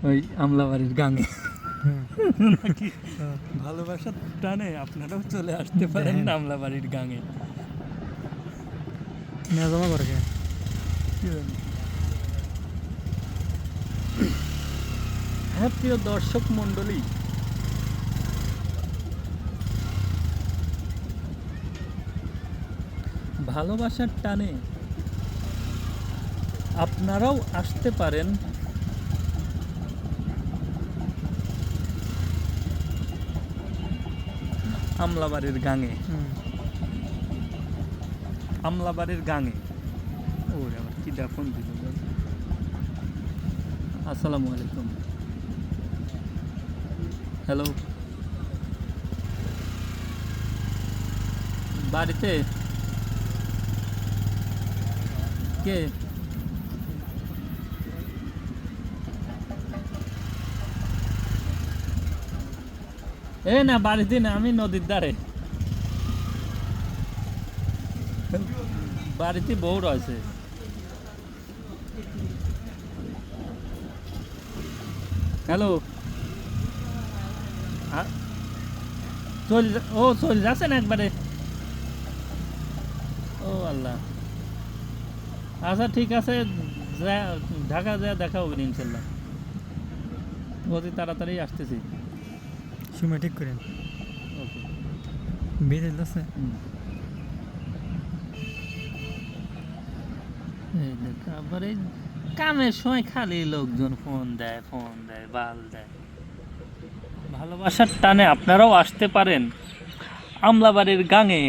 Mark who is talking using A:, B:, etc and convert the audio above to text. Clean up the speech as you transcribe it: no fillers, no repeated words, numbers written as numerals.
A: ওই আমলাবাড়ির গাঙে
B: হুম।
A: নাকি ভালোবাসার টানে আপনারাও চলে আসতে পারেন
B: দেখেন।
A: আমলাবাড়ির গাঙে।
B: নেওয়া জমা করে কে?
A: কি জানি। হ্যাঁ প্রিয় দর্শক মণ্ডলী, ভালোবাসার টানে আপনারাও আসতে পারেন আমলাবাড়ির গাঙে।
B: হুম।
A: আমলাবাড়ির গাঙে। ও আবার কি ফোন দিল। আসসালামু আলাইকুম। হ্যালো, বাড়িতে কে? এ না, বাড়িতে না, আমি নদীর ধারে। বাড়িতে বউ রয়েছে। হ্যালো, চল যাচ্ছেন একবারে? ও আল্লাহ, আচ্ছা ঠিক আছে, ঢাকা যা দেখা হবে ইনশাল্লাহ। অতি তাড়াতাড়ি আসতেছি।
B: সময় ঠিক করেন।
A: ওকে।
B: বেঁধে যাচ্ছে।
A: তারপরে কামের সময় খালি লোকজন ফোন দেয়, বাল দেয়। ভালোবাসার টানে আপনারাও আসতে পারেন আমলাবাড়ির গাঙে।